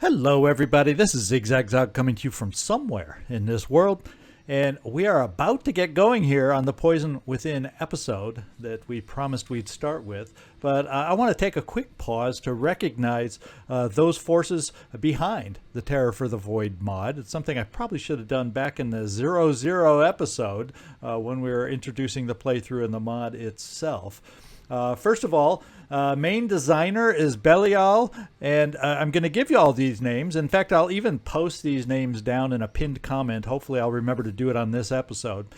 Hello everybody, this is Zigzag coming to you from somewhere in this world, and we are about to get going here on the Poison Within episode that we promised we'd start with, but I want to take a quick pause to recognize those forces behind the Terror for the Void mod. It's something I probably should have done back in the 00 episode when we were introducing the playthrough and the mod itself. First of all, main designer is Belial, and I'm going to give you all these names. In fact, I'll even post these names down in a pinned comment. Hopefully, I'll remember to do it on this episode.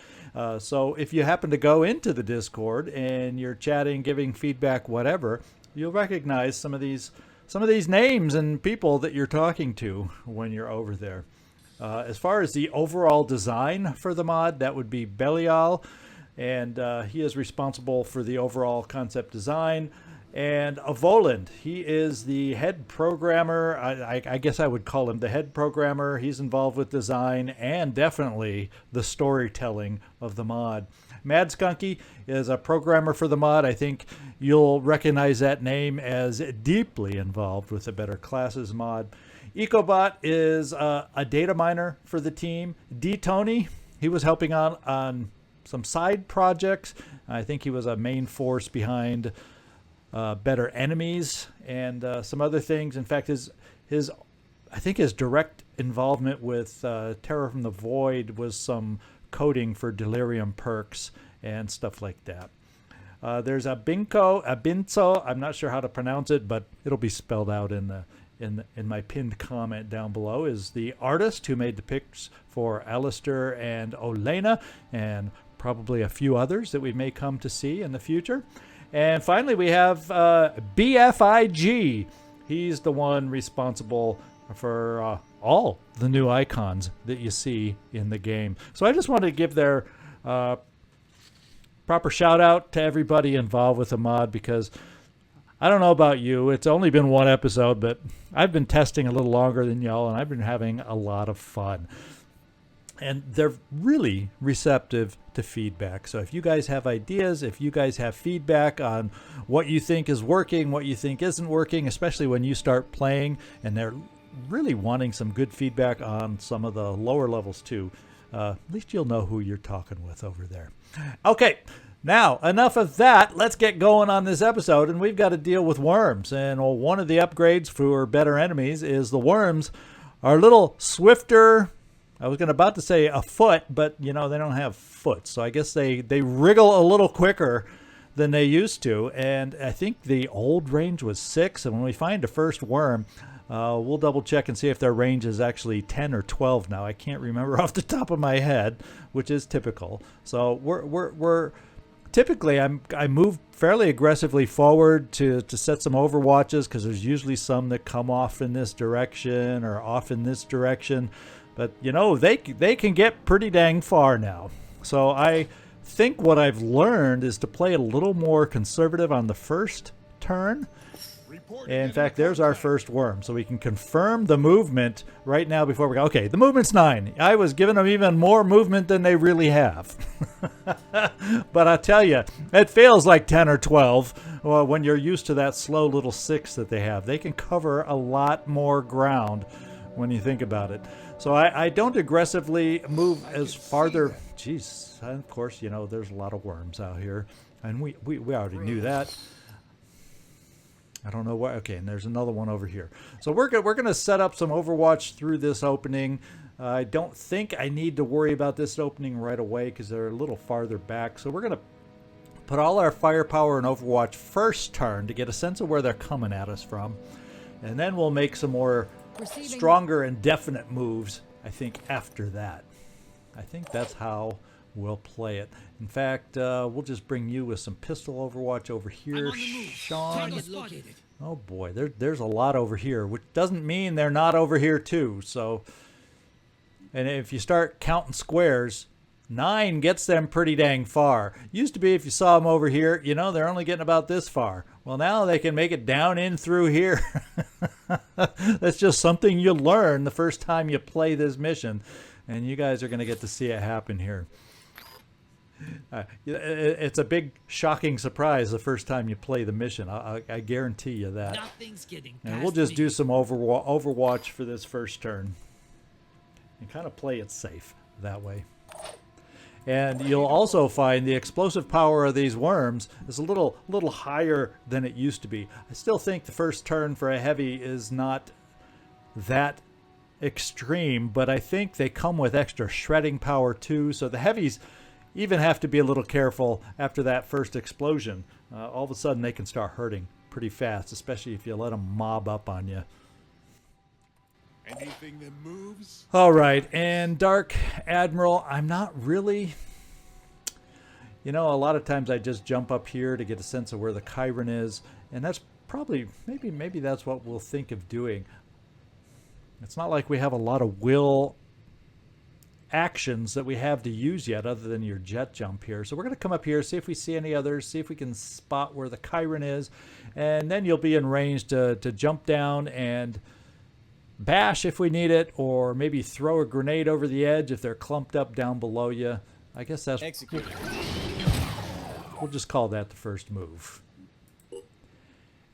So if you happen to go into the Discord and you're chatting, giving feedback, whatever, you'll recognize some of these names and people that you're talking to when you're over there. As far as the overall design for the mod, that would be Belial. And he is responsible for the overall concept design. And Voland, he is the head programmer. I guess I would call him the head programmer. He's involved with design and definitely the storytelling of the mod. Mad Skunky is a programmer for the mod. I think you'll recognize that name as deeply involved with the Better Classes mod. Ecobot is a data miner for the team. D-Tony, he was helping on some side projects. I think he was a main force behind Better Enemies and some other things. In fact, his direct involvement with Terror from the Void was some coding for Delirium perks and stuff like that. There's Abinso. I'm not sure how to pronounce it, but it'll be spelled out in my pinned comment down below. Is the artist who made the pics for Alistair and Olena and probably a few others that we may come to see in the future. And finally, we have BFIG. He's the one responsible for all the new icons that you see in the game. So I just wanted to give their proper shout out to everybody involved with the mod, because I don't know about you, it's only been one episode, but I've been testing a little longer than y'all, and I've been having a lot of fun. And they're really receptive to feedback. So if you guys have ideas, if you guys have feedback on what you think is working, what you think isn't working, especially when you start playing, and they're really wanting some good feedback on some of the lower levels too, at least you'll know who you're talking with over there. Okay, now enough of that. Let's get going on this episode, and we've got to deal with worms. And one of the upgrades for Better Enemies is the worms are a little swifter. I was about to say a foot, but they don't have foot. So I guess they wriggle a little quicker than they used to. And I think the old range was 6. And when we find the first worm, we'll double check and see if their range is actually 10 or 12 now. I can't remember off the top of my head, which is typical. So we're typically I move fairly aggressively forward to set some overwatches, because there's usually some that come off in this direction or off in this direction. But, they can get pretty dang far now. So I think what I've learned is to play a little more conservative on the first turn. And in fact, there's our first worm. So we can confirm the movement right now before we go. Okay, the movement's 9. I was giving them even more movement than they really have. But I tell you, it feels like 10 or 12 when you're used to that slow little 6 that they have. They can cover a lot more ground when you think about it. So I don't aggressively move as farther. Jeez, of course, there's a lot of worms out here. And we already knew that. I don't know why. Okay, and there's another one over here. So we're going to set up some Overwatch through this opening. I don't think I need to worry about this opening right away, because they're a little farther back. So we're going to put all our firepower in Overwatch first turn to get a sense of where they're coming at us from. And then we'll make some more stronger and definite moves, I think, after that. I think that's how we'll play it. In fact, we'll just bring you with some pistol Overwatch over here, Sean. Oh boy, there's a lot over here, which doesn't mean they're not over here too. So, and if you start counting squares, 9 gets them pretty dang far. Used to be if you saw them over here, they're only getting about this far. Well, now they can make it down in through here. That's just something you learn the first time you play this mission. And you guys are going to get to see it happen here. It's a big, shocking surprise the first time you play the mission. I guarantee you that. Nothing's getting And past we'll just me. do some Overwatch for this first turn. And kind of play it safe that way. And you'll also find the explosive power of these worms is a little higher than it used to be. I still think the first turn for a heavy is not that extreme, but I think they come with extra shredding power too. So the heavies even have to be a little careful after that first explosion. All of a sudden they can start hurting pretty fast, especially if you let them mob up on you. Anything that moves? All right, and Dark Admiral, I'm not really... You know, a lot of times I just jump up here to get a sense of where the Chiron is, and that's probably, maybe that's what we'll think of doing. It's not like we have a lot of will actions that we have to use yet other than your jet jump here. So we're going to come up here, see if we see any others, see if we can spot where the Chiron is, and then you'll be in range to jump down and bash if we need it, or maybe throw a grenade over the edge if they're clumped up down below you. I guess that's... Execute. We'll just call that the first move.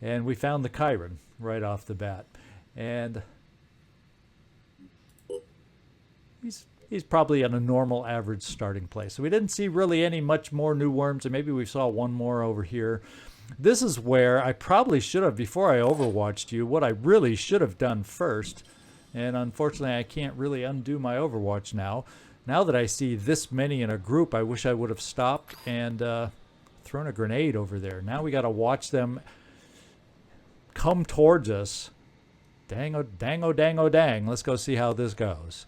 And we found the Chiron right off the bat. And he's probably in a normal average starting place. So we didn't see really any much more new worms, and maybe we saw one more over here. This is where I probably should have, before I overwatched you, what I really should have done first. And unfortunately, I can't really undo my overwatch now. Now that I see this many in a group, I wish I would have stopped and thrown a grenade over there. Now we got to watch them come towards us. Dang, dang, oh, dang. Let's go see how this goes.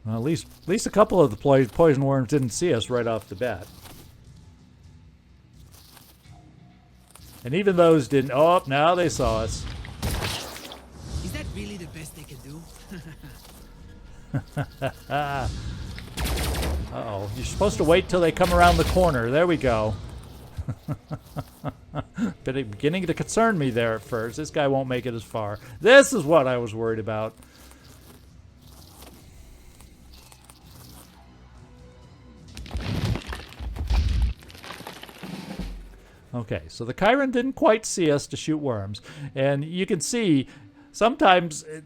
Well, at least a couple of the poison worms didn't see us right off the bat. And even those didn't. Oh, now they saw us. Is that really the best they can do? Uh-oh. You're supposed to wait till they come around the corner. There we go. Beginning to concern me there at first. This guy won't make it as far. This is what I was worried about. Okay, so the Chiron didn't quite see us to shoot worms. And you can see sometimes... It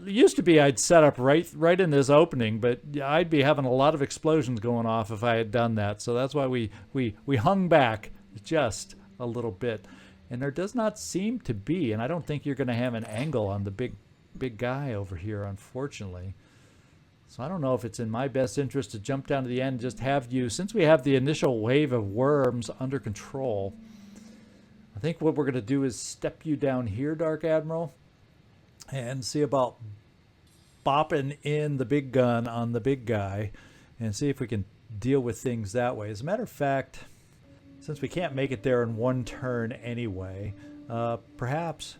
used to be I'd set up right in this opening, but I'd be having a lot of explosions going off if I had done that. So that's why we hung back just a little bit. And there does not seem to be, and I don't think you're going to have an angle on the big guy over here, unfortunately. So I don't know if it's in my best interest to jump down to the end and just have you, since we have the initial wave of worms under control, I think what we're going to do is step you down here, Dark Admiral, and see about bopping in the big gun on the big guy and see if we can deal with things that way. As a matter of fact, since we can't make it there in one turn anyway, perhaps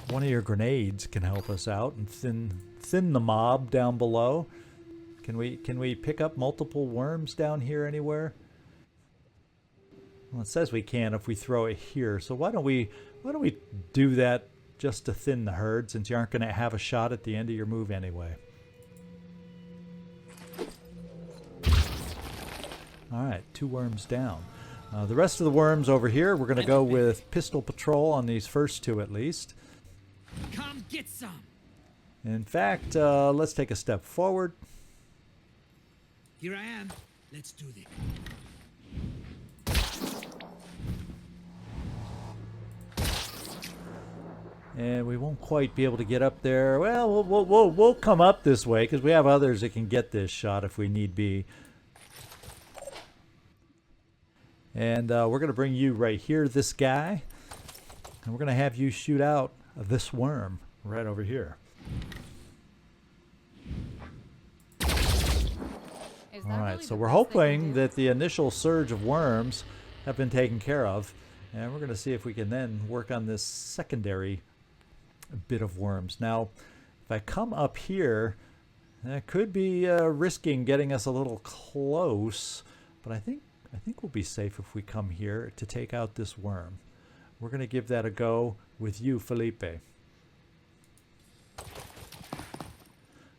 one of your grenades can help us out and thin the mob down below. Can we pick up multiple worms down here anywhere? Well, it says we can if we throw it here. So why don't we do that just to thin the herd, since you aren't going to have a shot at the end of your move anyway. All right, 2 worms down. The rest of the worms over here, we're going to go with pistol patrol on these first 2 at least. Come get some. In fact, let's take a step forward. Here I am. Let's do this. And we won't quite be able to get up there. Well, we'll come up this way because we have others that can get this shot if we need be. And we're going to bring you right here, this guy. And we're going to have you shoot out this worm right over here. All right, so we're hoping that the initial surge of worms have been taken care of. And we're going to see if we can then work on this secondary bit of worms. Now, if I come up here, that could be risking getting us a little close, but I think we'll be safe if we come here to take out this worm. We're going to give that a go with you, Felipe.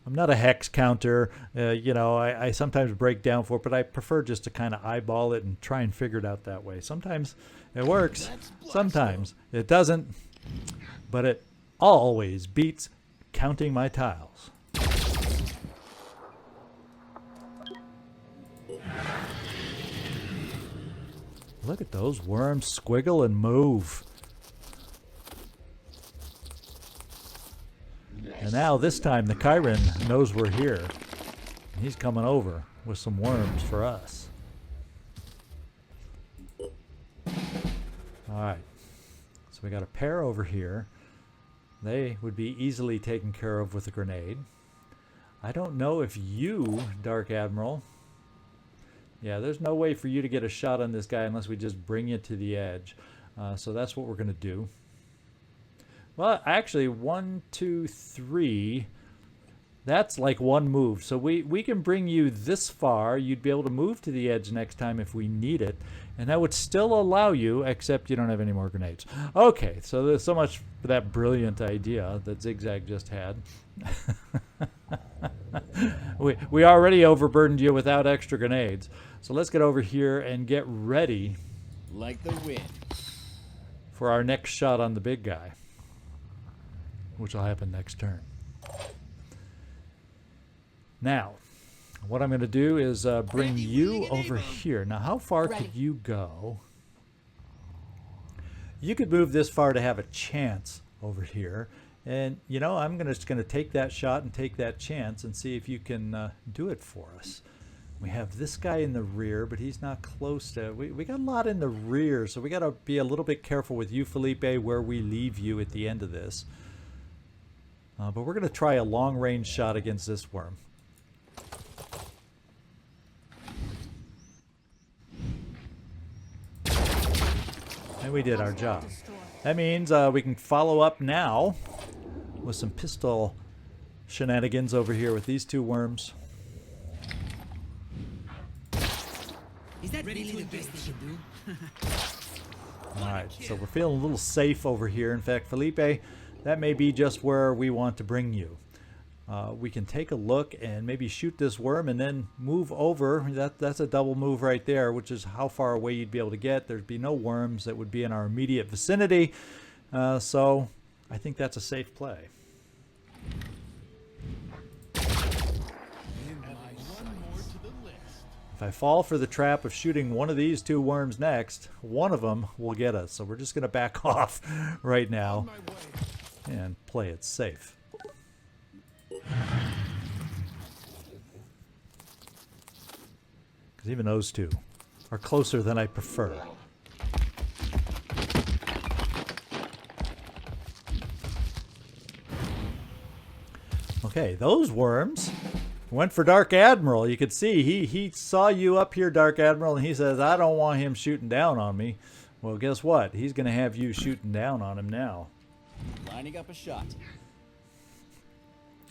I'm not a hex counter. You know, I sometimes break down for it, but I prefer just to kind of eyeball it and try and figure it out that way. Sometimes it works, sometimes it doesn't, but it always beats counting my tiles. Look at those worms squiggle and move. And now this time the Chiron knows we're here. He's coming over with some worms for us. Alright. So we got a pair over here. They would be easily taken care of with a grenade. I don't know if you, Dark Admiral... Yeah, there's no way for you to get a shot on this guy unless we just bring you to the edge. So that's what we're going to do. Well, actually, 1, 2, 3. That's like one move. So we can bring you this far. You'd be able to move to the edge next time if we need it. And that would still allow you, except you don't have any more grenades. Okay, so there's so much for that brilliant idea that Zigzag just had. we already overburdened you without extra grenades. So let's get over here and get ready Like the wind. for our next shot on the big guy, which will happen next turn. Now, what I'm going to do is bring you over here. Now, how far could you go? You could move this far to have a chance over here. And, you know, I'm just going to take that shot and take that chance and see if you can do it for us. We have this guy in the rear, but he's not close to... We got a lot in the rear, so we got to be a little bit careful with you, Felipe, where we leave you at the end of this. But we're going to try a long-range shot against this worm. And we did our job. That means we can follow up now with some pistol shenanigans over here with these two worms. Is that really the best they can do? Alright, so we're feeling a little safe over here. In fact, Felipe, that may be just where we want to bring you. We can take a look and maybe shoot this worm and then move over. That's a double move right there, which is how far away you'd be able to get. There'd be no worms that would be in our immediate vicinity. So I think that's a safe play. If I fall for the trap of shooting one of these two worms next, one of them will get us. So we're just going to back off right now and play it safe. Because even those two are closer than I prefer. Okay, those worms went for Dark Admiral. You could see he saw you up here, Dark Admiral, and he says, I don't want him shooting down on me. Well, guess what? He's going to have you shooting down on him now. Lining up a shot.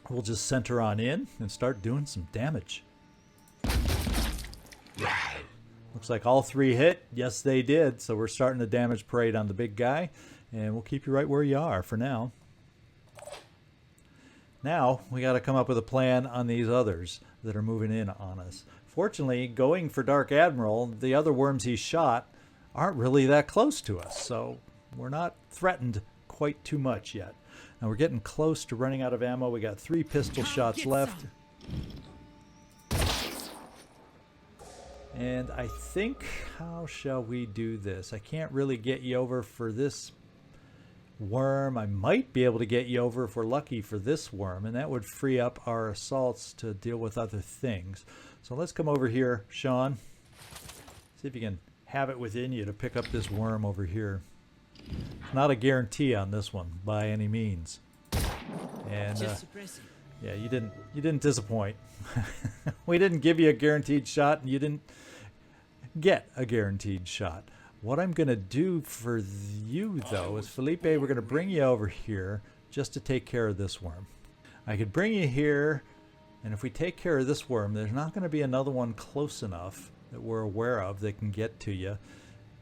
We'll just center on in and start doing some damage. Looks like all three hit. Yes, they did. So we're starting the damage parade on the big guy. And we'll keep you right where you are for now. Now, we got to come up with a plan on these others that are moving in on us. Fortunately, going for Dark Admiral, the other worms he shot aren't really that close to us. So we're not threatened quite too much yet. Now we're getting close to running out of ammo. We got 3 pistol shots left. And I think, how shall we do this? I can't really get you over for this worm. I might be able to get you over if we're lucky for this worm, and that would free up our assaults to deal with other things. So let's come over here, Sean. See if you can have it within you to pick up this worm over here. Not a guarantee on this one by any means. And yeah, you didn't disappoint. We didn't give you a guaranteed shot, and you didn't get a guaranteed shot. What I'm going to do for you, though, is, Felipe, we're going to bring you over here just to take care of this worm. I could bring you here, and if we take care of this worm, there's not going to be another one close enough that we're aware of that can get to you.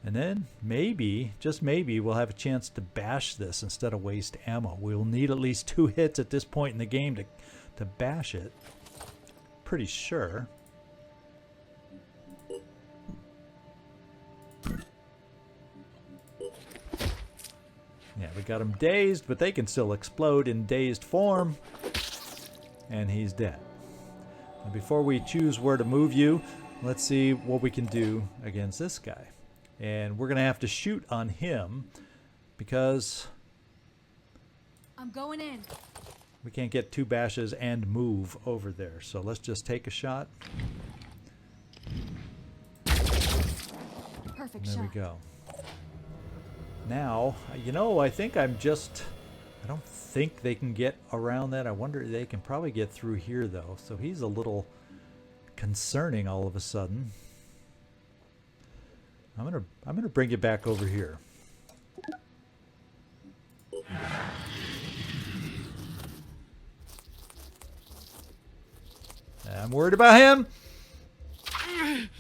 And then maybe, just maybe, we'll have a chance to bash this instead of waste ammo. We'll need at least 2 hits at this point in the game to bash it. Pretty sure. Yeah, we got him dazed, but they can still explode in dazed form. And he's dead. Now before we choose where to move you, let's see what we can do against this guy. And we're going to have to shoot on him because I'm going in. we can't get 2 bashes and move over there. So let's just take a shot. Perfect There shot. we go. Now, you know, I think I don't think they can get around that. I wonder, they can probably get through here though. So he's a little concerning all of a sudden. I'm gonna bring you back over here. I'm worried about him.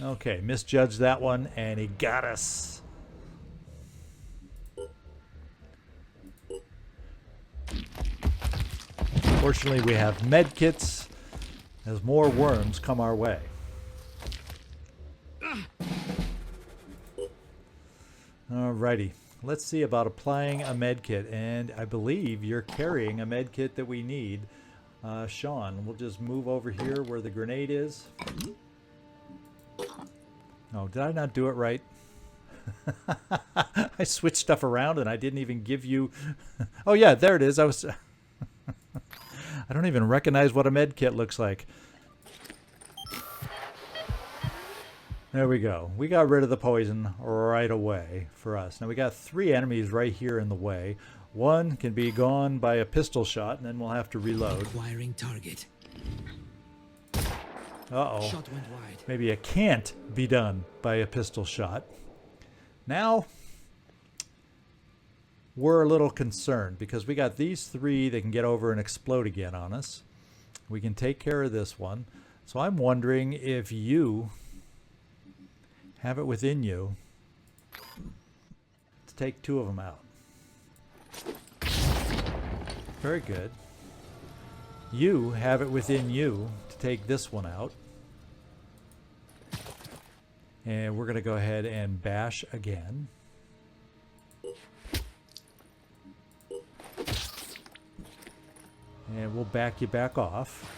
Okay, misjudged that one, and he got us. Fortunately, we have med kits as more worms come our way. Alrighty, let's see about applying a med kit, and I believe you're carrying a med kit that we need. Sean, we'll just move over here where the grenade is. Oh, did I not do it right? I switched stuff around and I didn't even give you... Oh yeah, there it is. I don't even recognize what a med kit looks like. There we go. We got rid of the poison right away for us. Now we got 3 enemies right here in the way. One can be gone by a pistol shot, and then we'll have to reload. Acquiring target. Uh-oh. Shot went wide. Maybe it can't be done by a pistol shot. Now, we're a little concerned because we got these 3 that can get over and explode again on us. We can take care of this one. So I'm wondering if you have it within you to take 2 of them out. Very good. You have it within you to take this one out. And we're going to go ahead and bash again. And we'll back you back off.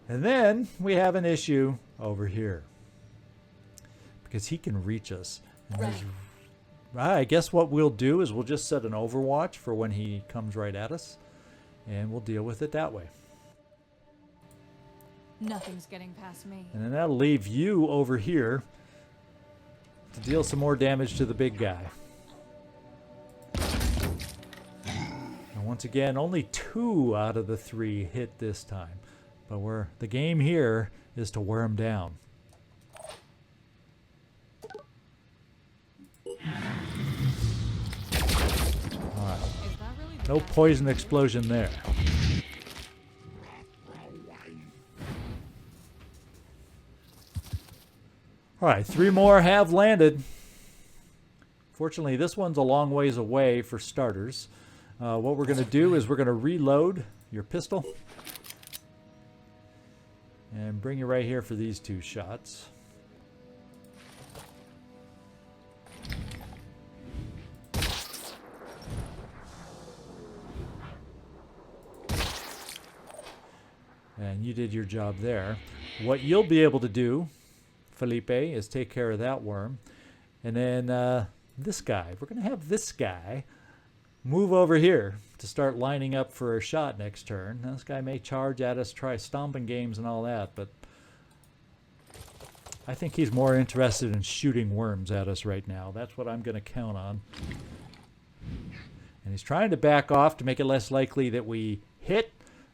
And then we have an issue over here. Because he can reach us. And Right. I guess what we'll do is we'll just set an overwatch for when he comes right at us. And we'll deal with it that way. Nothing's getting past me. And then that'll leave you over here to deal some more damage to the big guy. And once again, only 2 out of the 3 hit this time. But the game here is to wear him down. Alright. Is that really the No best? poison explosion there. Alright, 3 more have landed. Fortunately, this one's a long ways away for starters. What we're going to do is we're going to reload your pistol. And bring you right here for these 2 shots. And you did your job there. What you'll be able to do, Felipe, is take care of that worm. And then this guy, we're going to have this guy move over here to start lining up for a shot next turn. Now, this guy may charge at us, try stomping games and all that, but I think he's more interested in shooting worms at us right now. That's what I'm going to count on. And he's trying to back off to make it less likely that we hit.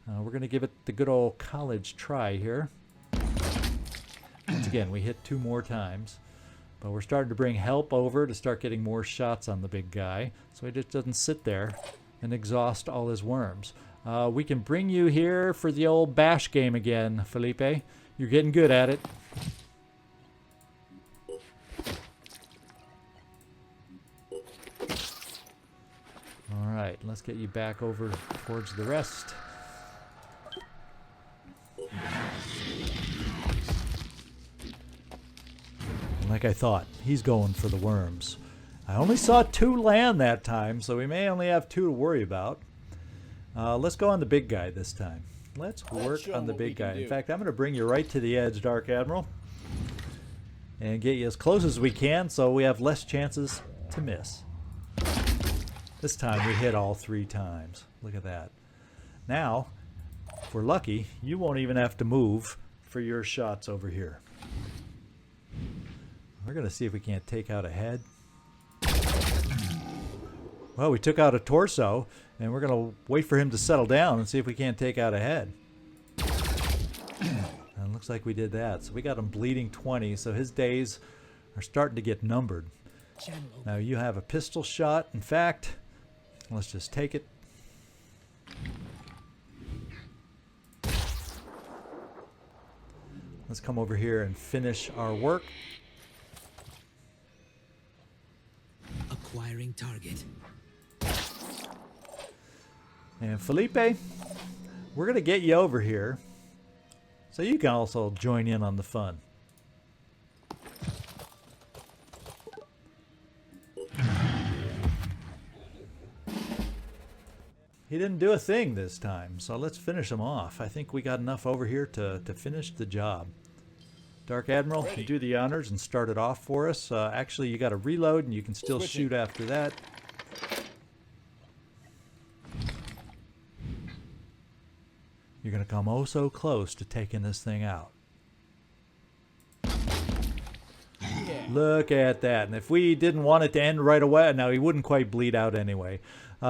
We're going to give it the good old college try here. Once again, we hit 2 more times. But we're starting to bring help over to start getting more shots on the big guy. So he just doesn't sit there and exhaust all his worms. We can bring you here for the old bash game again, Felipe. You're getting good at it. right, let's get you back over towards the rest. Like I thought, he's going for the worms. I only saw 2 land that time, so we may only have 2 to worry about. Let's go on the big guy this time. Let's work on the big guy. In fact, I'm going to bring you right to the edge, Dark Admiral, and get you as close as we can so we have less chances to miss. This time we hit all 3 times. Look at that. Now, if we're lucky, you won't even have to move for your shots over here. We're going to see if we can't take out a head. Well, we took out a torso, and we're going to wait for him to settle down and see if we can't take out a head. And it looks like we did that. So we got him bleeding 20, so his days are starting to get numbered. Changelog. Now you have a pistol shot. In fact, let's just take it. Let's come over here and finish our work. Acquiring target. And Felipe, we're going to get you over here so you can also join in on the fun. He didn't do a thing this time, so let's finish him off. I think we got enough over here to finish the job. Dark Admiral, you do the honors and start it off for us. Actually, you got to reload, and you can still shoot after that. You're going to come oh so close to taking this thing out. Look at that. And if we didn't want it to end right away, now he wouldn't quite bleed out anyway.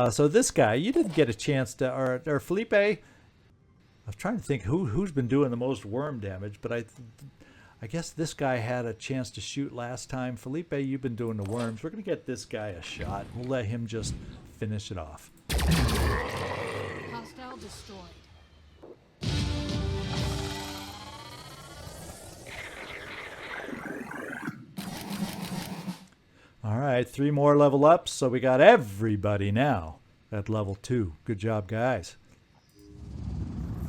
So this guy, you didn't get a chance to, or Felipe, I was trying to think who's been doing the most worm damage, but I guess this guy had a chance to shoot last time. Felipe, you've been doing the worms. We're going to get this guy a shot. We'll let him just finish it off. Hostile destroyed. All right, 3 more level ups, so we got everybody now at level 2. Good job, guys.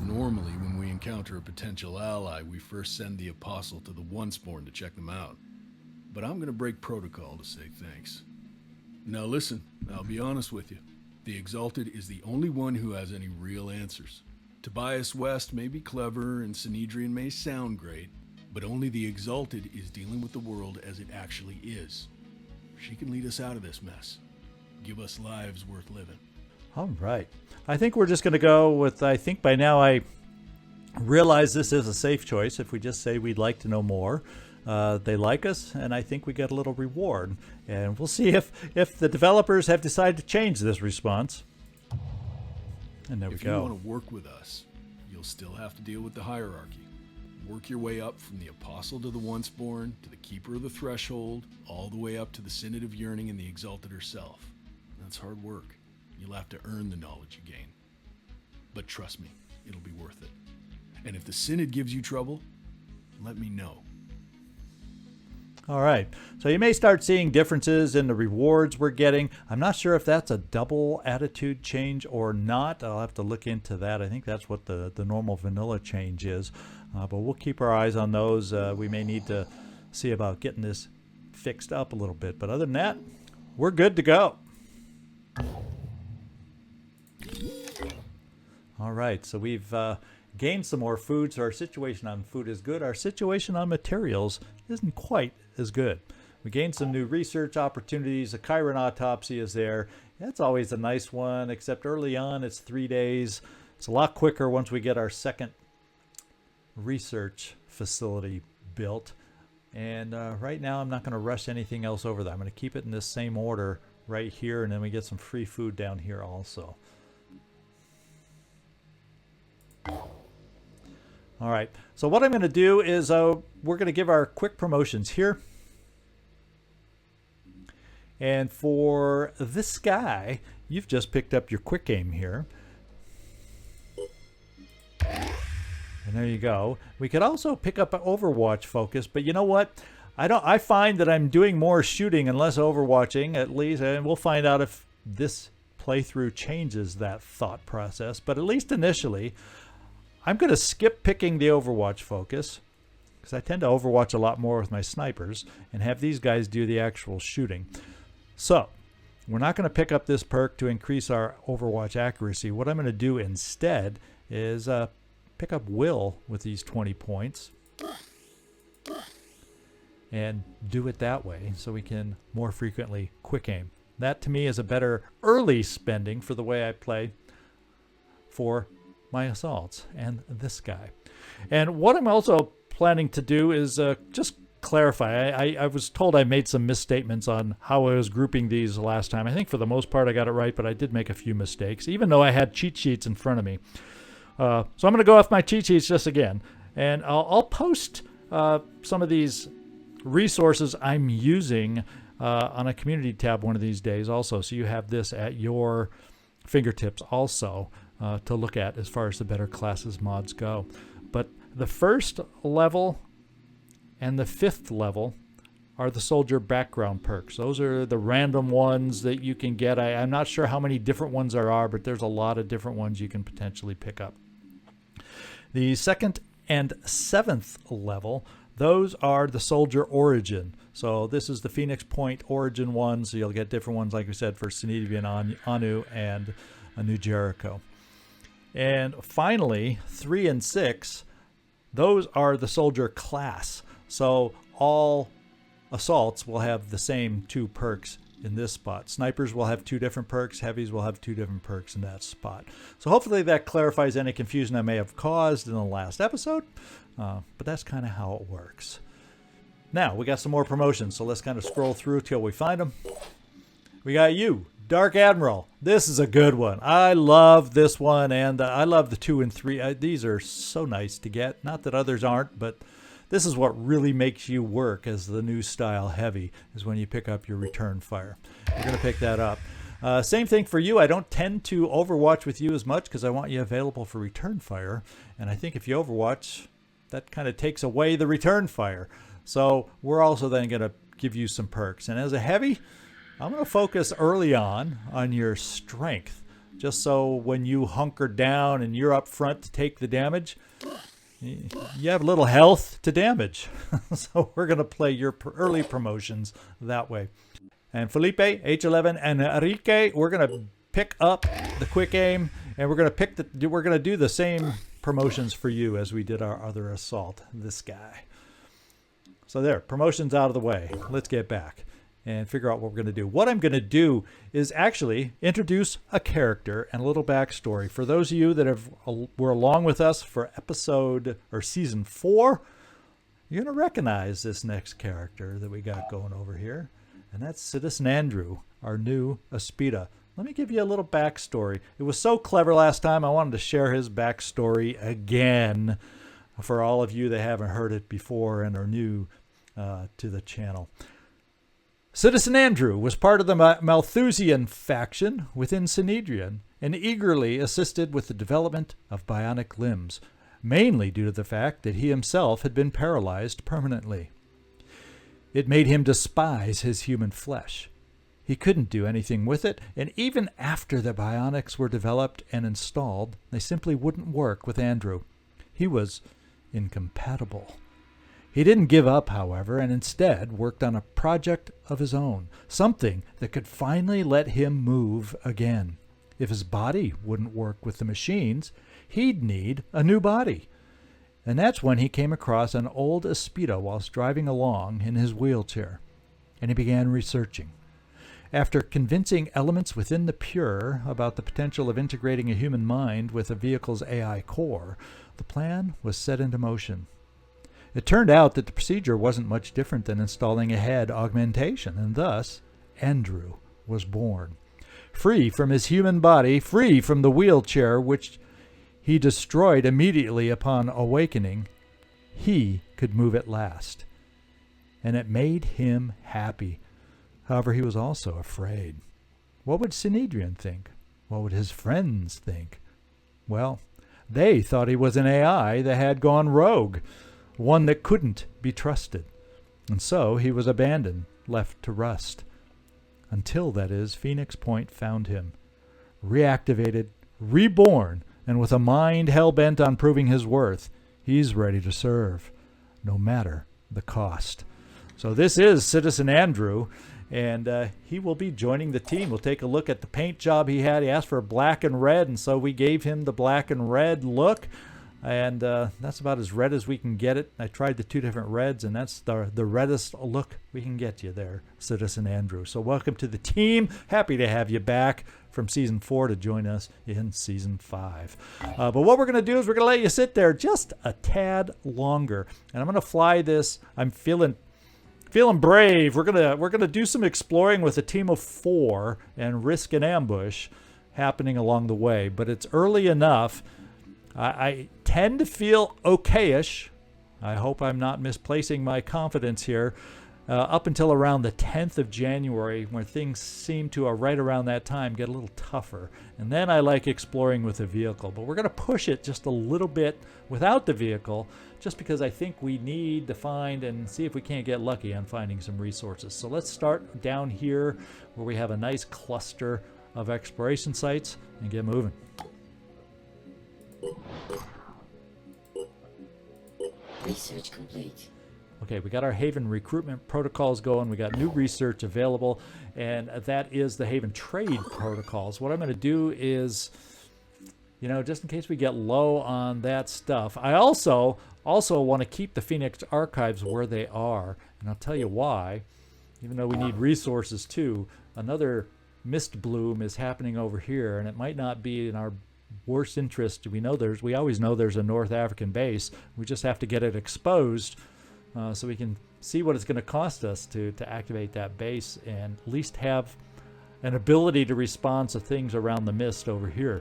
Normally, when we encounter a potential ally, we first send the Apostle to the Onceborn to check them out. But I'm gonna break protocol to say thanks. Now listen, I'll be honest with you. The Exalted is the only one who has any real answers. Tobias West may be clever and Synedrian may sound great, but only the Exalted is dealing with the world as it actually is. She can lead us out of this mess. Give us lives worth living. All right. I think we're just going to go with, I think by now I realize this is a safe choice. If we just say we'd like to know more, they like us, and I think we get a little reward. And we'll see if the developers have decided to change this response. And there we go. If you want to work with us, you'll still have to deal with the hierarchy. Work your way up from the Apostle to the Onceborn, to the Keeper of the Threshold, all the way up to the Synod of Yearning and the Exalted herself. That's hard work. You'll have to earn the knowledge you gain. But trust me, it'll be worth it. And if the Synod gives you trouble, let me know. All right. So you may start seeing differences in the rewards we're getting. I'm not sure if that's a double attitude change or not. I'll have to look into that. I think that's what the normal vanilla change is. But we'll keep our eyes on those. We may need to see about getting this fixed up a little bit. But other than that, we're good to go. All right. So we've gained some more food. So our situation on food is good. Our situation on materials isn't quite as good. We gained some new research opportunities. A Chiron autopsy is there. That's always a nice one, except early on it's 3 days. It's a lot quicker once we get our second research facility built. And right now I'm not going to rush anything else over that. I'm going to keep it in this same order right here, and then we get some free food down here also. All right, so what I'm going to do is we're going to give our quick promotions here. And for this guy, you've just picked up your quick aim here. And there you go. We could also pick up an Overwatch focus, but you know what? I find that I'm doing more shooting and less overwatching, at least, and we'll find out if this playthrough changes that thought process, but at least initially, I'm going to skip picking the Overwatch focus, because I tend to Overwatch a lot more with my snipers, and have these guys do the actual shooting. So, we're not going to pick up this perk to increase our Overwatch accuracy. What I'm going to do instead is pick up Will with these 20 points and do it that way so we can more frequently quick aim. That to me is a better early spending for the way I play for my assaults and this guy. And what I'm also planning to do is just clarify. I was told I made some misstatements on how I was grouping these last time. I think for the most part I got it right, but I did make a few mistakes, even though I had cheat sheets in front of me. So I'm going to go off my cheat sheets just again, and I'll post some of these resources I'm using on a community tab one of these days also, so you have this at your fingertips also to look at as far as the better classes mods go. But the first level and the 5th level are the soldier background perks. Those are the random ones that you can get. I'm not sure how many different ones there are, but there's a lot of different ones you can potentially pick up. The 2nd and 7th level, those are the soldier origin. So this is the Phoenix Point origin one, so you'll get different ones, like we said, for Synes, Anu, and New Jericho. And finally, 3 and 6, those are the soldier class. So all assaults will have the same 2 perks in this spot. Snipers will have 2 different perks. Heavies will have 2 different perks in that spot. So hopefully that clarifies any confusion I may have caused in the last episode. But that's kind of how it works. Now, we got some more promotions, so let's kind of scroll through till we find them. We got you, Dark Admiral. This is a good one. I love this one, and I love the 2 and 3. These are so nice to get. Not that others aren't, but this is what really makes you work as the new style heavy, is when you pick up your return fire. You're going to pick that up. Same thing for you. I don't tend to Overwatch with you as much because I want you available for return fire. And I think if you Overwatch, that kind of takes away the return fire. So we're also then going to give you some perks. And as a heavy, I'm going to focus early on your strength, just so when you hunker down and you're up front to take the damage, you have a little health to damage. So we're going to play your early promotions that way. And Felipe, H11, and Enrique, we're going to pick up the quick aim, and we're going to do the same promotions for you as we did our other assault, this guy. So there, promotions out of the way. Let's get back and figure out what we're going to do. What I'm going to do is actually introduce a character and a little backstory. For those of you that were along with us for season 4, you're going to recognize this next character that we got going over here. And that's Citizen Andrew, our new Aspida. Let me give you a little backstory. It was so clever last time, I wanted to share his backstory again for all of you that haven't heard it before and are new to the channel. Citizen Andrew was part of the Malthusian faction within Synedrian and eagerly assisted with the development of bionic limbs, mainly due to the fact that he himself had been paralyzed permanently. It made him despise his human flesh. He couldn't do anything with it, and even after the bionics were developed and installed, they simply wouldn't work with Andrew. He was incompatible. He didn't give up, however, and instead worked on a project of his own, something that could finally let him move again. If his body wouldn't work with the machines, he'd need a new body. And that's when he came across an old Aspida whilst driving along in his wheelchair, and he began researching. After convincing elements within the Pure about the potential of integrating a human mind with a vehicle's AI core, the plan was set into motion. It turned out that the procedure wasn't much different than installing a head augmentation, and thus Andrew was born. Free from his human body, free from the wheelchair which he destroyed immediately upon awakening, he could move at last. And it made him happy. However, he was also afraid. What would Synedrian think? What would his friends think? Well, they thought he was an AI that had gone rogue, one that couldn't be trusted. And so he was abandoned, left to rust. Until, that is, Phoenix Point found him. reactivated, reborn, and with a mind hell-bent on proving his worth, he's ready to serve, no matter the cost. So this is Citizen Andrew, and he will be joining the team. We'll take a look at the paint job he had. He asked for black and red, and so we gave him the black and red look. And that's about as red as we can get it. I tried the two different reds, and that's the reddest look we can get you there, Citizen Andrew. So welcome to the team. Happy to have you back from Season 4 to join us in Season 5. But what we're going to do is we're going to let you sit there just a tad longer. And I'm going to fly this. I'm feeling brave. We're gonna do some exploring with a team of 4 and risk an ambush happening along the way. But it's early enough. I tend to feel okayish. I hope I'm not misplacing my confidence here. Up until around the 10th of January, where things seem to, right around that time, get a little tougher. And then I like exploring with a vehicle. But we're going to push it just a little bit without the vehicle, just because I think we need to find and see if we can't get lucky on finding some resources. So let's start down here where we have a nice cluster of exploration sites and get moving. Research complete. Okay, we got our Haven recruitment protocols going. We got new research available, and that is the Haven trade protocols. What I'm going to do is, just in case we get low on that stuff, I also want to keep the Phoenix archives where they are, and I'll tell you why. Even though we need resources too, another mist bloom is happening over here, and it might not be in our worst interest. We always know there's a North African base. We just have to get it exposed so we can see what it's going to cost us to activate that base and at least have an ability to respond to things around the mist over here.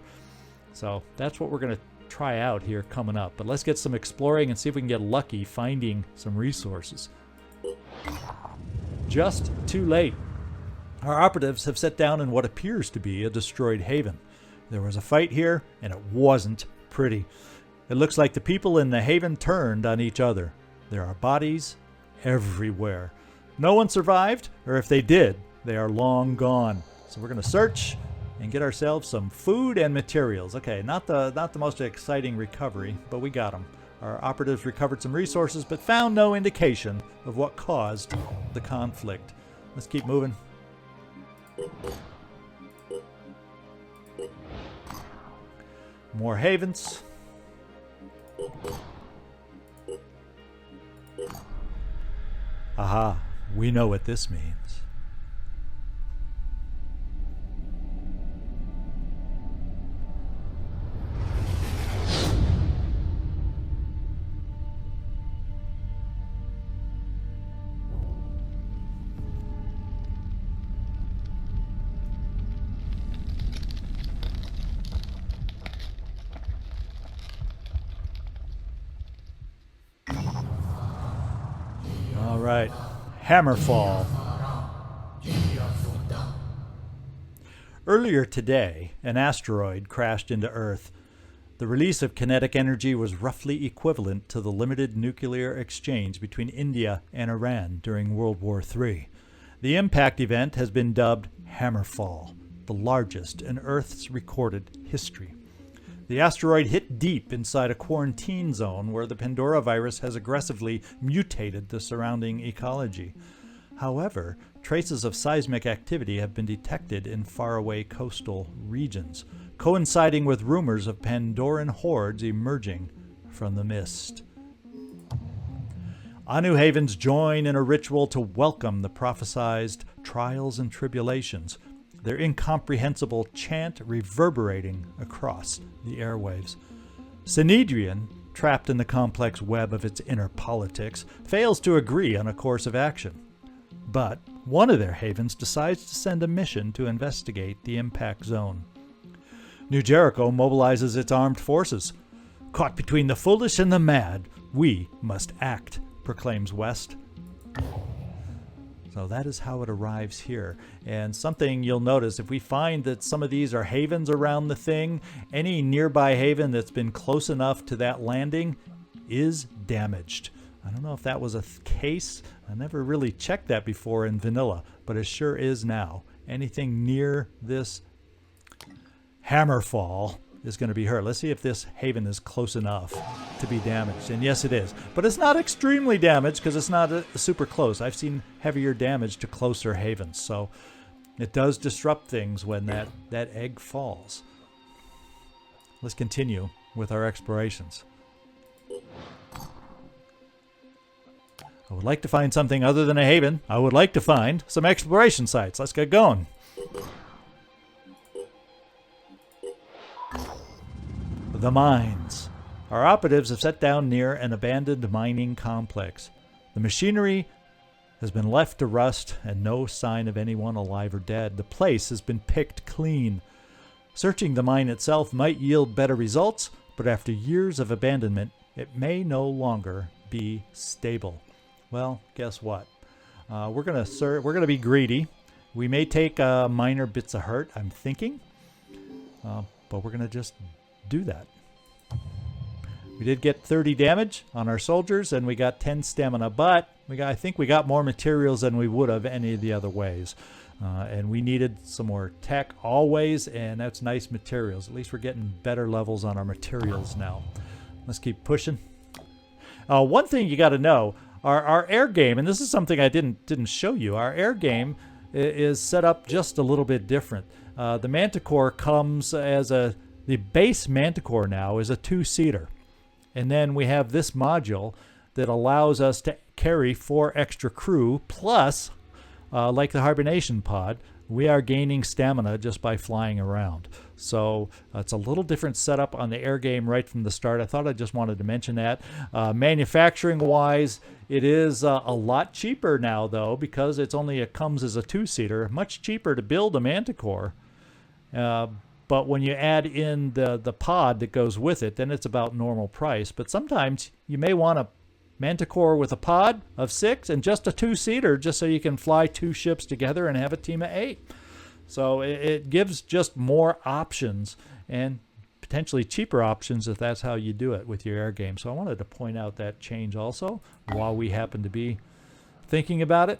So that's what we're going to try out here coming up. But let's get some exploring and see if we can get lucky finding some resources. Just too late. Our operatives have set down in what appears to be a destroyed haven. There was a fight here, and it wasn't pretty. It looks like the people in the haven turned on each other. There are bodies everywhere. No one survived, or if they did, they are long gone. So we're going to search and get ourselves some food and materials. Okay, not the most exciting recovery, but we got them. Our operatives recovered some resources, but found no indication of what caused the conflict. Let's keep moving. More havens. Aha, we know what this means. All right, Hammerfall. Earlier today, an asteroid crashed into Earth. The release of kinetic energy was roughly equivalent to the limited nuclear exchange between India and Iran during World War III. The impact event has been dubbed Hammerfall, the largest in Earth's recorded history. The asteroid hit deep inside a quarantine zone where the Pandora virus has aggressively mutated the surrounding ecology. However, traces of seismic activity have been detected in faraway coastal regions, coinciding with rumors of Pandoran hordes emerging from the mist. Anu Havens join in a ritual to welcome the prophesied trials and tribulations, their incomprehensible chant reverberating across the airwaves. Synedrian, trapped in the complex web of its inner politics, fails to agree on a course of action. But one of their havens decides to send a mission to investigate the impact zone. New Jericho mobilizes its armed forces. Caught between the foolish and the mad, we must act, proclaims West. So that is how it arrives here. And something you'll notice, if we find that some of these are havens around the thing, any nearby haven that's been close enough to that landing is damaged. I don't know if that was a case. I never really checked that before in vanilla, but it sure is now. Anything near this hammerfall is going to be hurt. Let's see if this haven is close enough to be damaged. And yes, it is. But it's not extremely damaged because it's not super close. I've seen heavier damage to closer havens. So it does disrupt things when that egg falls. Let's continue with our explorations. I would like to find something other than a haven. I would like to find some exploration sites. Let's get going. The mines. Our operatives have set down near an abandoned mining complex. The machinery has been left to rust and no sign of anyone alive or dead. The place has been picked clean. Searching the mine itself might yield better results, but after years of abandonment, it may no longer be stable. Well, guess what? We're gonna be greedy. We may take minor bits of hurt, I'm thinking, but we're gonna just do that. We did get 30 damage on our soldiers, and we got 10 stamina, but I think we got more materials than we would have any of the other ways. And we needed some more tech always, and that's nice materials. At least we're getting better levels on our materials now. Let's keep pushing. One thing you got to know, our air game, and this is something I didn't show you. Our air game is set up just a little bit different. The Manticore comes as the base Manticore now is a 2-seater. And then we have this module that allows us to carry 4 extra crew, plus, like the hibernation pod, we are gaining stamina just by flying around. So it's a little different setup on the air game right from the start. I thought I just wanted to mention that. Manufacturing-wise, it is a lot cheaper now, though, because it comes as a 2-seater. Much cheaper to build a Manticore. But when you add in the pod that goes with it, then it's about normal price. But sometimes you may want a Manticore with a pod of 6 and just a 2-seater, just so you can fly 2 ships together and have a team of 8. So it gives just more options and potentially cheaper options if that's how you do it with your air game. So I wanted to point out that change also while we happen to be thinking about it.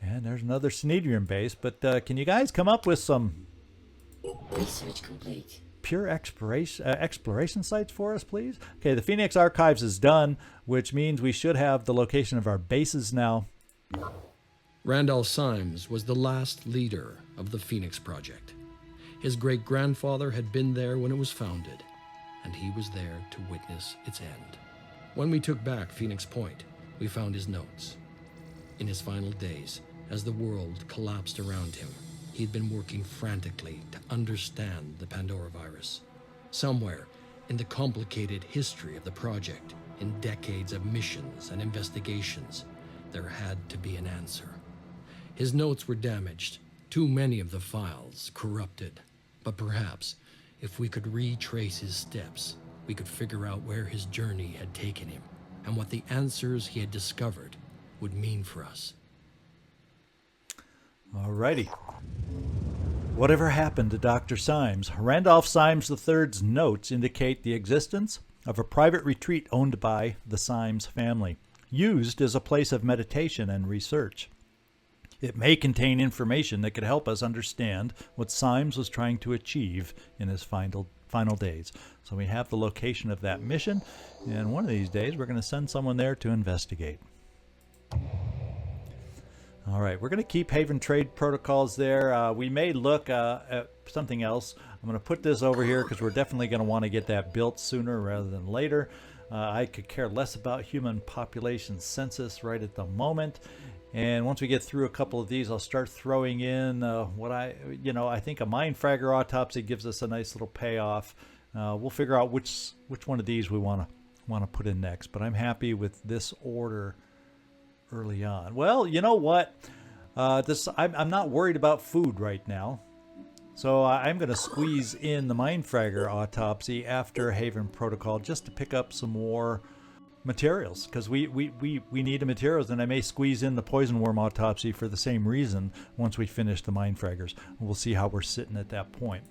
And there's another Synedrium base, but can you guys come up with some Research complete. pure exploration sites for us, please? Okay, the Phoenix Archives is done, which means we should have the location of our bases now. Randolph Symes was the last leader of the Phoenix Project. His great-grandfather had been there when it was founded, and he was there to witness its end. When we took back Phoenix Point, we found his notes. In his final days, as the world collapsed around him, he'd been working frantically to understand the Pandora virus. Somewhere in the complicated history of the project, in decades of missions and investigations, there had to be an answer. His notes were damaged, too many of the files corrupted. But perhaps, if we could retrace his steps, we could figure out where his journey had taken him and what the answers he had discovered would mean for us. Alrighty. Whatever happened to Dr. Symes? Randolph Symes III's notes indicate the existence of a private retreat owned by the Symes family, used as a place of meditation and research. It may contain information that could help us understand what Symes was trying to achieve in his final days. So we have the location of that mission, and one of these days we're going to send someone there to investigate. All right, we're going to keep Haven Trade Protocols there. We may look at something else. I'm going to put this over here because we're definitely going to want to get that built sooner rather than later. I could care less about human population census right at the moment. And once we get through a couple of these, I'll start throwing in I think a Mind Fragger autopsy gives us a nice little payoff. We'll figure out which one of these we want to put in next. But I'm happy with this order early on. Well, you know what? I'm not worried about food right now. So I'm going to squeeze in the Mind Fragger autopsy after Haven Protocol just to pick up some more materials, because we need the materials, and I may squeeze in the Poison Worm autopsy for the same reason once we finish the Mind Fraggers. We'll see how we're sitting at that point.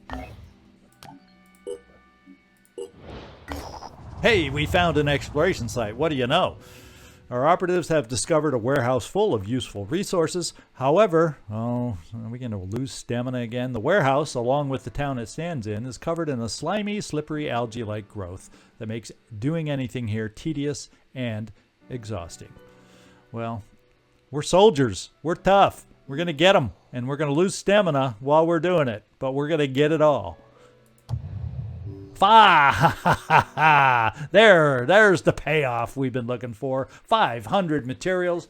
Hey, we found an exploration site. What do you know? Our operatives have discovered a warehouse full of useful resources. However, are we going to lose stamina again? The warehouse, along with the town it stands in, is covered in a slimy, slippery, algae-like growth that makes doing anything here tedious and exhausting. Well, we're soldiers. We're tough. We're going to get them, and we're going to lose stamina while we're doing it, but we're going to get it all. There's the payoff we've been looking for. 500 materials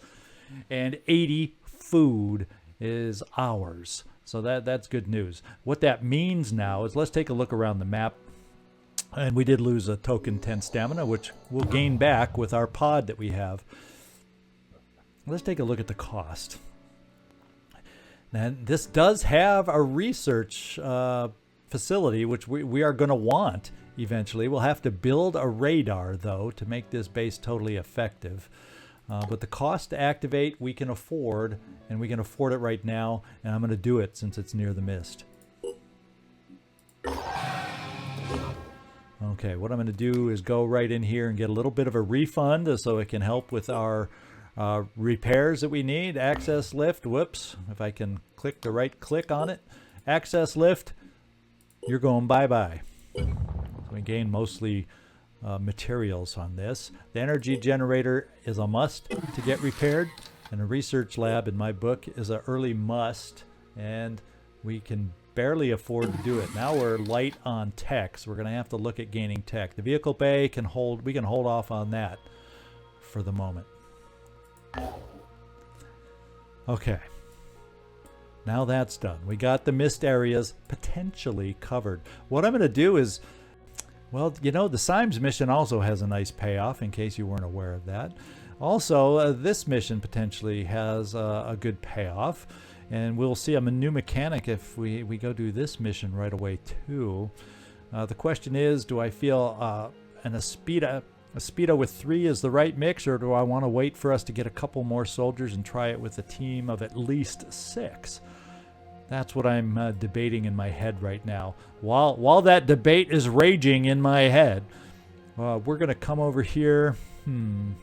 and 80 food is ours. So that's good news. What that means now is let's take a look around the map. And we did lose a token 10 stamina, which we'll gain back with our pod that we have. Let's take a look at the cost. And this does have a research facility, which we are going to want eventually. We'll have to build a radar, though, to make this base totally effective. But the cost to activate, we can afford, and we can afford it right now, and I'm going to do it since it's near the mist. Okay, what I'm going to do is go right in here and get a little bit of a refund so it can help with our repairs that we need. Access lift, whoops, if I can click the right click on it. Access lift, you're going bye-bye. So we gain mostly materials on this. The energy generator is a must to get repaired, and a research lab in my book is an early must, and we can barely afford to do it. Now we're light on tech, so we're going to have to look at gaining tech. The vehicle bay we can hold off on that for the moment. Okay. Now that's done. We got the mist areas potentially covered. What I'm going to do is, well, you know, the Symes mission also has a nice payoff, in case you weren't aware of that. Also, this mission potentially has a good payoff, and we'll see a new mechanic if we go do this mission right away too. The question is, do I feel a Speedo with 3 is the right mix, or do I want to wait for us to get a couple more soldiers and try it with a team of at least 6? That's what I'm debating in my head right now. While that debate is raging in my head, we're going to come over here. We're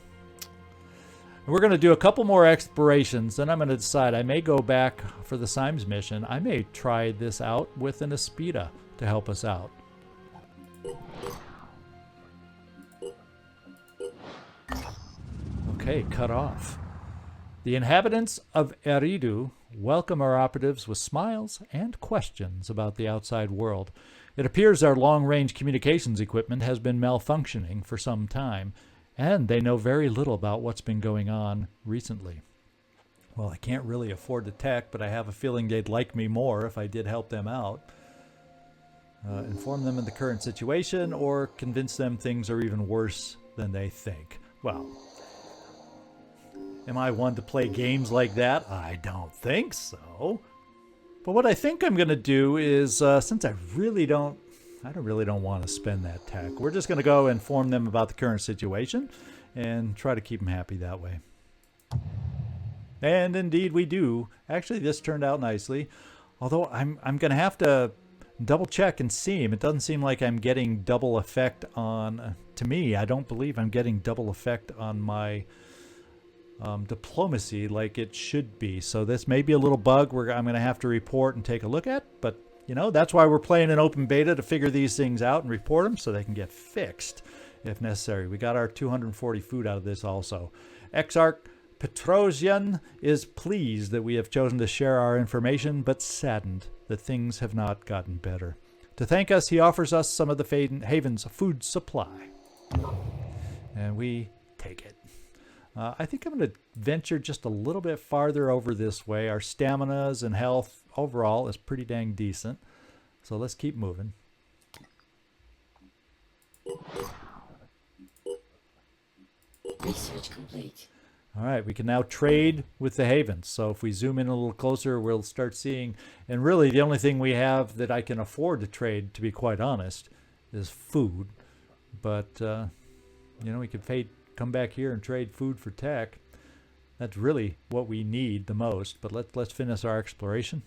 going to do a couple more explorations, then I'm going to decide. I may go back for the Symes mission. I may try this out with an Aspida to help us out. Okay, cut off. The inhabitants of Eridu welcome our operatives with smiles and questions about the outside world. It appears our long-range communications equipment has been malfunctioning for some time, and they know very little about what's been going on recently. Well, I can't really afford the tech, but I have a feeling they'd like me more if I did help them out. Inform them of the current situation, or convince them things are even worse than they think. Well, am I one to play games like that? I don't think so. But what I think I'm going to do is, since I really don't want to spend that tech, we're just going to go inform them about the current situation and try to keep them happy that way. And indeed we do. Actually, this turned out nicely. Although I'm going to have to double check and see. It doesn't seem like I'm getting double effect on, to me, I don't believe I'm getting double effect on my diplomacy like it should be. So this may be a little bug I'm going to have to report and take a look at, but you know, that's why we're playing in open beta, to figure these things out and report them so they can get fixed if necessary. We got our 240 food out of this also. Exarch Petrosian is pleased that we have chosen to share our information, but saddened that things have not gotten better. To thank us, he offers us some of the Haven's food supply. And we take it. I think I'm going to venture just a little bit farther over this way. Our staminas and health overall is pretty dang decent. So let's keep moving. Research complete. All right, we can now trade with the Havens. So if we zoom in a little closer, we'll start seeing, and really the only thing we have that I can afford to trade, to be quite honest, is food. But, you know, we could come back here and trade food for tech. That's really what we need the most. But let's finish our exploration.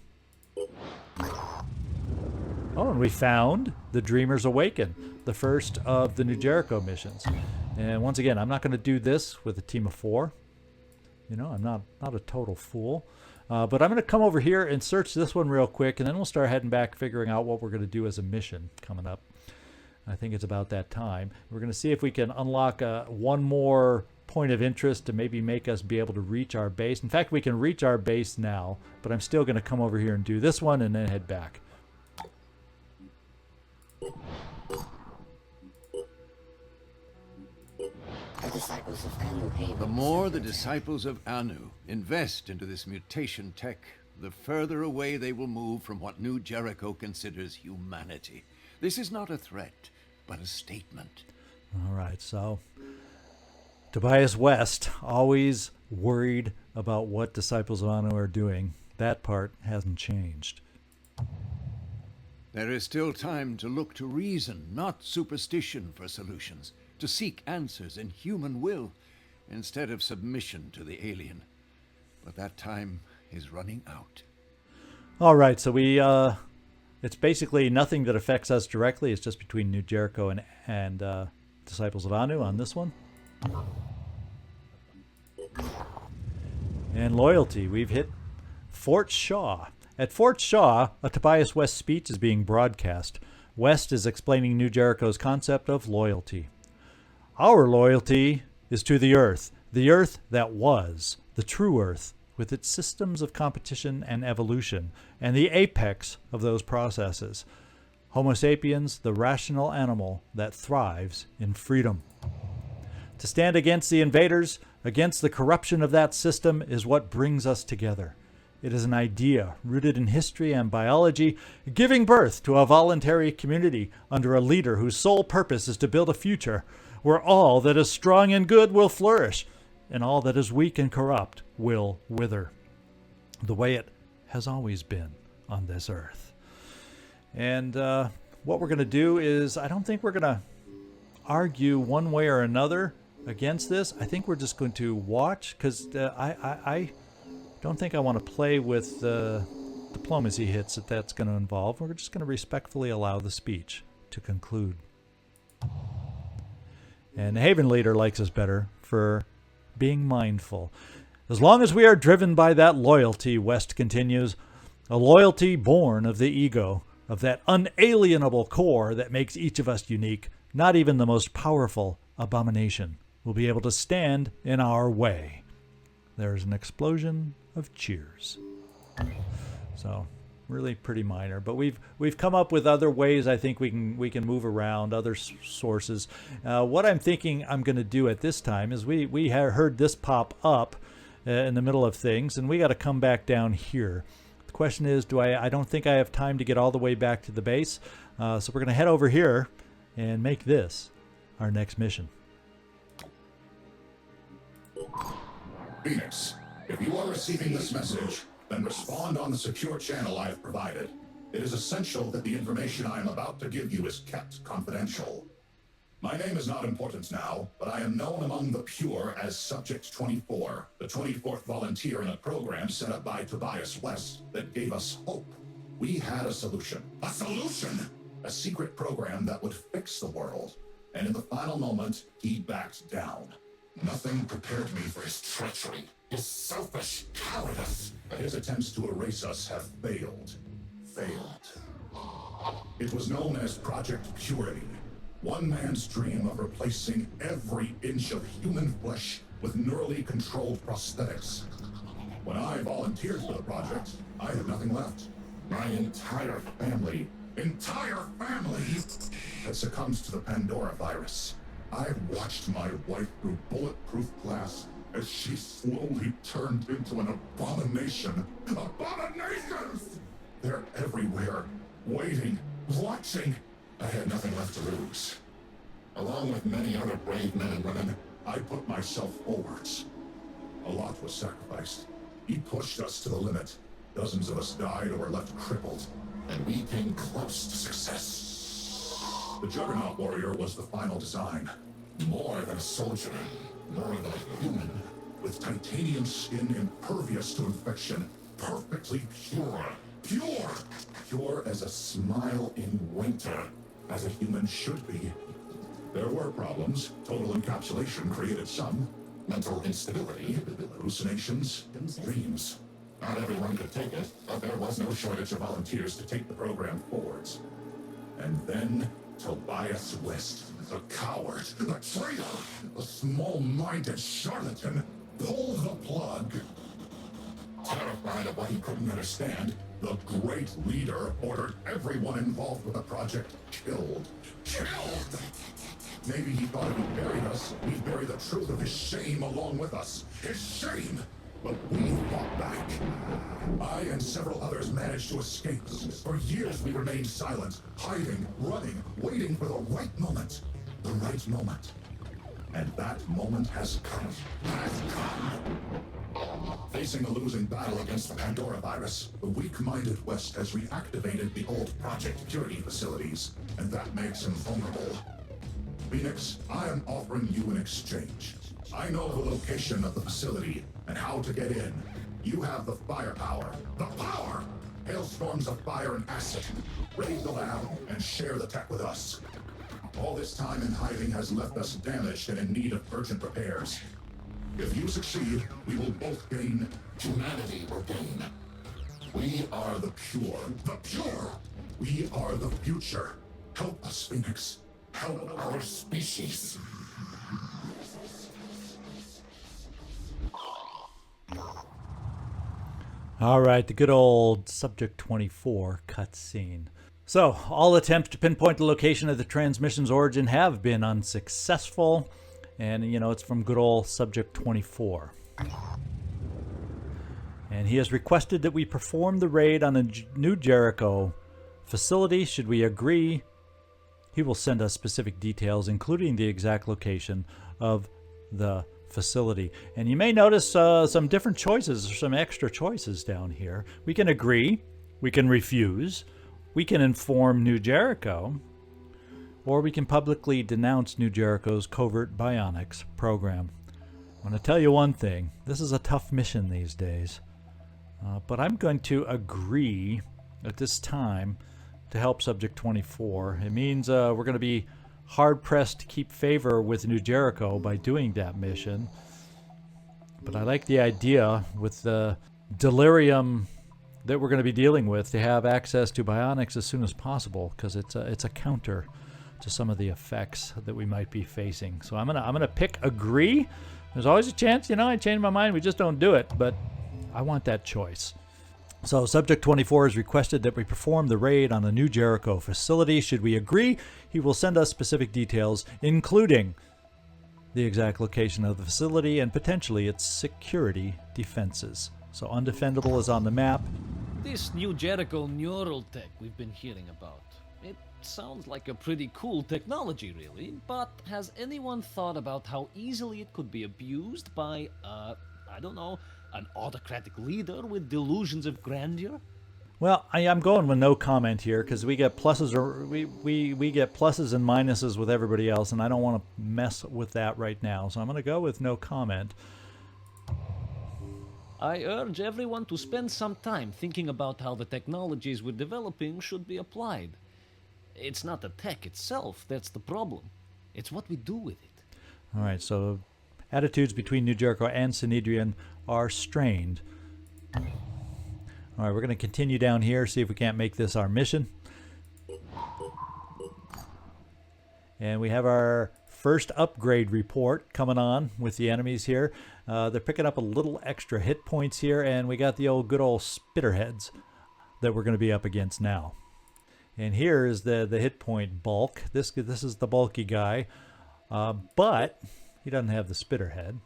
Oh, and we found the Dreamer's Awaken, the first of the New Jericho missions. And once again, I'm not going to do this with a team of 4. You know, I'm not a total fool. But I'm going to come over here and search this one real quick, and then we'll start heading back, figuring out what we're going to do as a mission coming up. I think it's about that time. We're going to see if we can unlock one more point of interest to maybe make us be able to reach our base. In fact, we can reach our base now, but I'm still going to come over here and do this one and then head back. The more the disciples of Anu invest into this mutation tech, the further away they will move from what New Jericho considers humanity. This is not a threat, but a statement. All right, so Tobias West, always worried about what disciples of Anu are doing. That part hasn't changed. There is still time to look to reason, not superstition, for solutions, to seek answers in human will, instead of submission to the alien. But that time is running out. All right, so it's basically nothing that affects us directly. It's just between New Jericho and Disciples of Anu on this one. And loyalty. We've hit Fort Shaw. At Fort Shaw, a Tobias West speech is being broadcast. West is explaining New Jericho's concept of loyalty. Our loyalty is to the Earth that was, the true Earth, with its systems of competition and evolution, and the apex of those processes. Homo sapiens, the rational animal that thrives in freedom. To stand against the invaders, against the corruption of that system, is what brings us together. It is an idea rooted in history and biology, giving birth to a voluntary community under a leader whose sole purpose is to build a future where all that is strong and good will flourish, and all that is weak and corrupt will wither, the way it has always been on this earth. And what we're going to do is, I don't think we're going to argue one way or another against this. I think we're just going to watch, because I don't think I want to play with the diplomacy hits that's going to involve. We're just going to respectfully allow the speech to conclude. And the Haven leader likes us better for being mindful. As long as we are driven by that loyalty, West continues, a loyalty born of the ego, of that unalienable core that makes each of us unique, not even the most powerful abomination will be able to stand in our way. There's an explosion of cheers. So, really pretty minor, but we've come up with other ways. I think we can move around other sources. What I'm thinking I'm going to do at this time is we heard this pop up in the middle of things, and we got to come back down here. The question is, I don't think I have time to get all the way back to the base, so we're going to head over here and make this our next mission. Phoenix, if you are receiving this message, then respond on the secure channel I have provided. It is essential that the information I am about to give you is kept confidential. My name is not important now, but I am known among the pure as Subject 24, the 24th volunteer in a program set up by Tobias West that gave us hope. We had a solution. A solution! A secret program that would fix the world. And in the final moment, he backed down. Nothing prepared me for his treachery, his selfish cowardice. His attempts to erase us have failed. It was known as Project Purity. One man's dream of replacing every inch of human flesh with neurally controlled prosthetics. When I volunteered for the project, I had nothing left. My entire family had succumbed to the Pandora virus. I watched my wife through bulletproof glass as she slowly turned into an abomination. Abominations! They're everywhere, waiting, watching. I had nothing left to lose. Along with many other brave men and women, I put myself forwards. A lot was sacrificed. He pushed us to the limit. Dozens of us died or were left crippled, and we came close to success. The Juggernaut Warrior was the final design. More than a soldier, more than a human, with titanium skin impervious to infection, perfectly pure. Pure as a smile in winter, as a human should be. There were problems. Total encapsulation created some. Mental instability, hallucinations, dreams. Not everyone could take it, but there was no shortage of volunteers to take the program forwards. And then Tobias West, the coward, the traitor, the small-minded charlatan, pulled the plug. Terrified of what he couldn't understand, the great leader ordered everyone involved with the project killed. Killed! Maybe he thought if he buried us, we'd bury the truth of his shame along with us. His shame! But we fought back. I and several others managed to escape. For years we remained silent, hiding, running, waiting for the right moment. The right moment. And that moment has come. Has come! Facing a losing battle against the Pandora virus, the weak-minded West has reactivated the old Project Purity facilities, and that makes him vulnerable. Phoenix, I am offering you an exchange. I know the location of the facility and how to get in. You have the firepower. The power! Hailstorms of fire and acid. Raid the lab and share the tech with us. All this time in hiding has left us damaged and in need of urgent repairs. If you succeed, we will both gain. Humanity will gain. We are the pure. The pure! We are the future. Help us, Phoenix. Help our species. All right, the good old Subject 24 cutscene. So, all attempts to pinpoint the location of the transmission's origin have been unsuccessful. And, you know, it's from good old Subject 24. And he has requested that we perform the raid on the New Jericho facility. Should we agree, he will send us specific details, including the exact location of the facility. And you may notice some different choices, or some extra choices down here. We can agree, we can refuse, we can inform New Jericho, or we can publicly denounce New Jericho's covert bionics program. I'm going to tell you one thing, this is a tough mission these days, but I'm going to agree at this time to help Subject 24. It means we're going to be hard-pressed to keep favor with New Jericho by doing that mission. But I like the idea with the delirium that we're going to be dealing with to have access to bionics as soon as possible, because it's a counter to some of the effects that we might be facing. So I'm gonna pick agree. There's always a chance, you know, I change my mind, we just don't do it, but I want that choice. So Subject 24 has requested that we perform the raid on the New Jericho facility. Should we agree, he will send us specific details, including the exact location of the facility and potentially its security defenses. So Undefendable is on the map. This New Jericho neural tech we've been hearing about. It sounds like a pretty cool technology, really, but has anyone thought about how easily it could be abused by, I don't know, an autocratic leader with delusions of grandeur? Well, I'm going with no comment here because we get pluses or we get pluses and minuses with everybody else, and I don't want to mess with that right now. So I'm going to go with no comment. I urge everyone to spend some time thinking about how the technologies we're developing should be applied. It's not the tech itself that's the problem. It's what we do with it. All right, so attitudes between New Jericho and Synedrian are strained. All right, we're going to continue down here, see if we can't make this our mission. And we have our first upgrade report coming on with the enemies here. They're picking up a little extra hit points here, and we got the good old spitterheads that we're going to be up against now. And here is the hit point bulk. This is the bulky guy, but he doesn't have the spitterhead.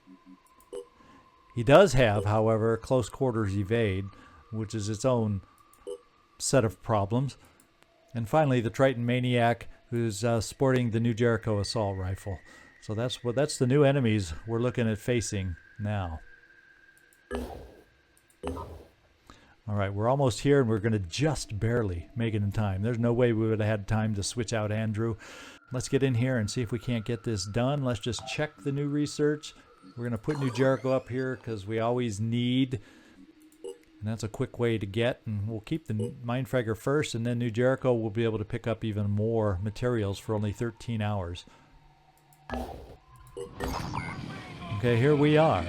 He does have, however, close quarters evade, which is its own set of problems. And finally, the Triton Maniac, who's sporting the New Jericho assault rifle. So that's the new enemies we're looking at facing now. All right, we're almost here, and we're going to just barely make it in time. There's no way we would have had time to switch out Andrew. Let's get in here and see if we can't get this done. Let's just check the new research. We're going to put New Jericho up here because we always need, and that's a quick way to get. And we'll keep the Mindfragger first, and then New Jericho will be able to pick up even more materials for only 13 hours. Okay, here we are.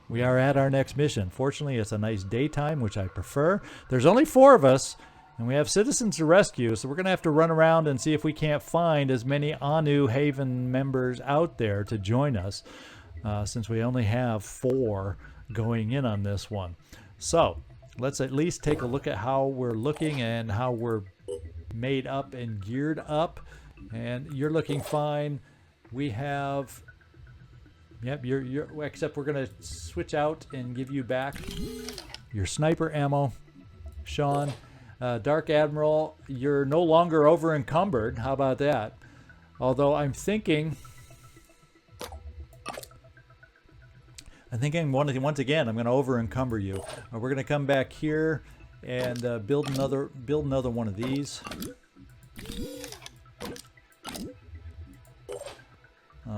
We are at our next mission. Fortunately, it's a nice daytime, which I prefer. There's only 4 of us, and we have citizens to rescue, so we're going to have to run around and see if we can't find as many Anu Haven members out there to join us, since we only have 4 going in on this one. So let's at least take a look at how we're looking and how we're made up and geared up. And you're looking fine. We have... Yep, you're except we're going to switch out and give you back your sniper ammo. Sean, Dark Admiral, you're no longer over encumbered. How about that? Although I'm thinking once again I'm going to over encumber you. We're going to come back here and build another one of these.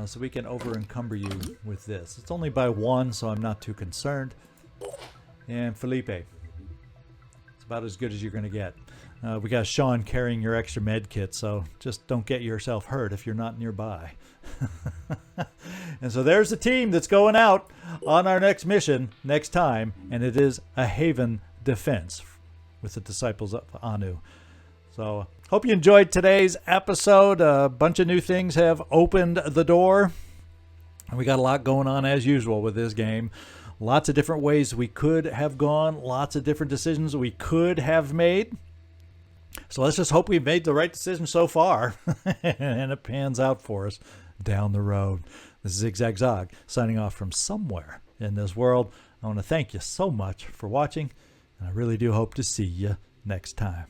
So we can over encumber you with this. It's only by 1, so I'm not too concerned. And Felipe, it's about as good as you're going to get. We got Sean carrying your extra med kit, so just don't get yourself hurt if you're not nearby. And so there's the team that's going out on our next mission next time, and it is a Haven defense with the Disciples of Anu. So hope you enjoyed today's episode. A bunch of new things have opened the door. We got a lot going on as usual with this game. Lots of different ways we could have gone. Lots of different decisions we could have made. So let's just hope we've made the right decision so far. And it pans out for us down the road. This is Zigzag Zog signing off from somewhere in this world. I want to thank you so much for watching. And I really do hope to see you next time.